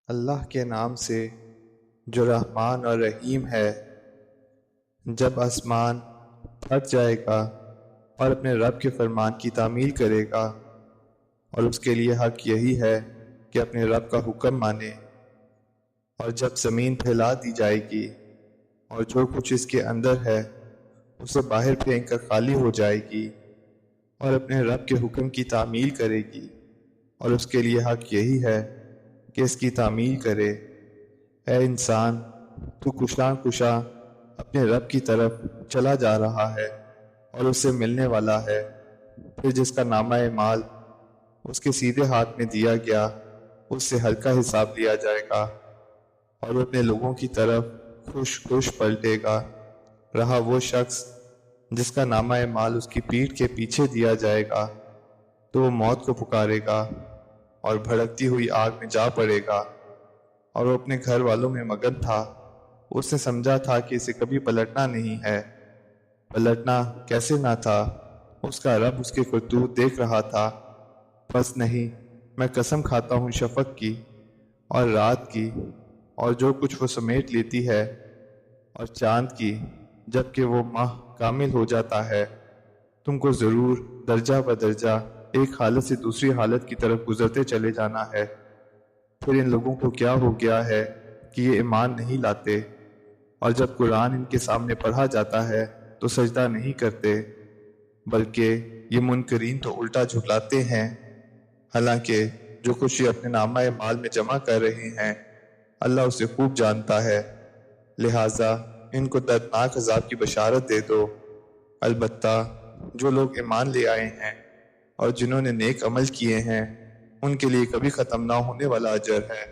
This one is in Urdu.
اللہ کے نام سے جو رحمان اور رحیم ہے۔ جب آسمان پھٹ جائے گا اور اپنے رب کے فرمان کی تعمیل کرے گا، اور اس کے لیے حق یہی ہے کہ اپنے رب کا حکم مانے، اور جب زمین پھیلا دی جائے گی اور جو کچھ اس کے اندر ہے اسے باہر پھینک کر خالی ہو جائے گی، اور اپنے رب کے حکم کی تعمیل کرے گی، اور اس کے لیے حق یہی ہے کہ اس کی تعمیل کرے۔ اے انسان، تو کشاں کشاں اپنے رب کی طرف چلا جا رہا ہے اور اس سے ملنے والا ہے۔ پھر جس کا نامہ اعمال اس کے سیدھے ہاتھ میں دیا گیا اس سے ہلکا حساب لیا جائے گا، اور وہ اپنے لوگوں کی طرف خوش خوش پلٹے گا۔ رہا وہ شخص جس کا نامہ اعمال اس کی پیٹھ کے پیچھے دیا جائے گا، تو وہ موت کو پکارے گا اور بھڑکتی ہوئی آگ میں جا پڑے گا، اور وہ اپنے گھر والوں میں مگن تھا۔ اس نے سمجھا تھا کہ اسے کبھی پلٹنا نہیں ہے۔ پلٹنا کیسے نہ تھا، اس کا رب اس کے کرتوت دیکھ رہا تھا۔ بس نہیں، میں قسم کھاتا ہوں شفق کی اور رات کی، اور جو کچھ وہ سمیٹ لیتی ہے، اور چاند کی جب کہ وہ ماہ کامل ہو جاتا ہے۔ تم کو ضرور درجہ بدرجہ ایک حالت سے دوسری حالت کی طرف گزرتے چلے جانا ہے۔ پھر ان لوگوں کو کیا ہو گیا ہے کہ یہ ایمان نہیں لاتے، اور جب قرآن ان کے سامنے پڑھا جاتا ہے تو سجدہ نہیں کرتے، بلکہ یہ منکرین تو الٹا جھکلاتے ہیں۔ حالانکہ جو کچھ یہ اپنے نامہ اعمال میں جمع کر رہے ہیں اللہ اسے خوب جانتا ہے، لہٰذا ان کو دردناک عذاب کی بشارت دے دو۔ البتہ جو لوگ ایمان لے آئے ہیں اور جنہوں نے نیک عمل کیے ہیں ان کے لیے کبھی ختم نہ ہونے والا اجر ہے۔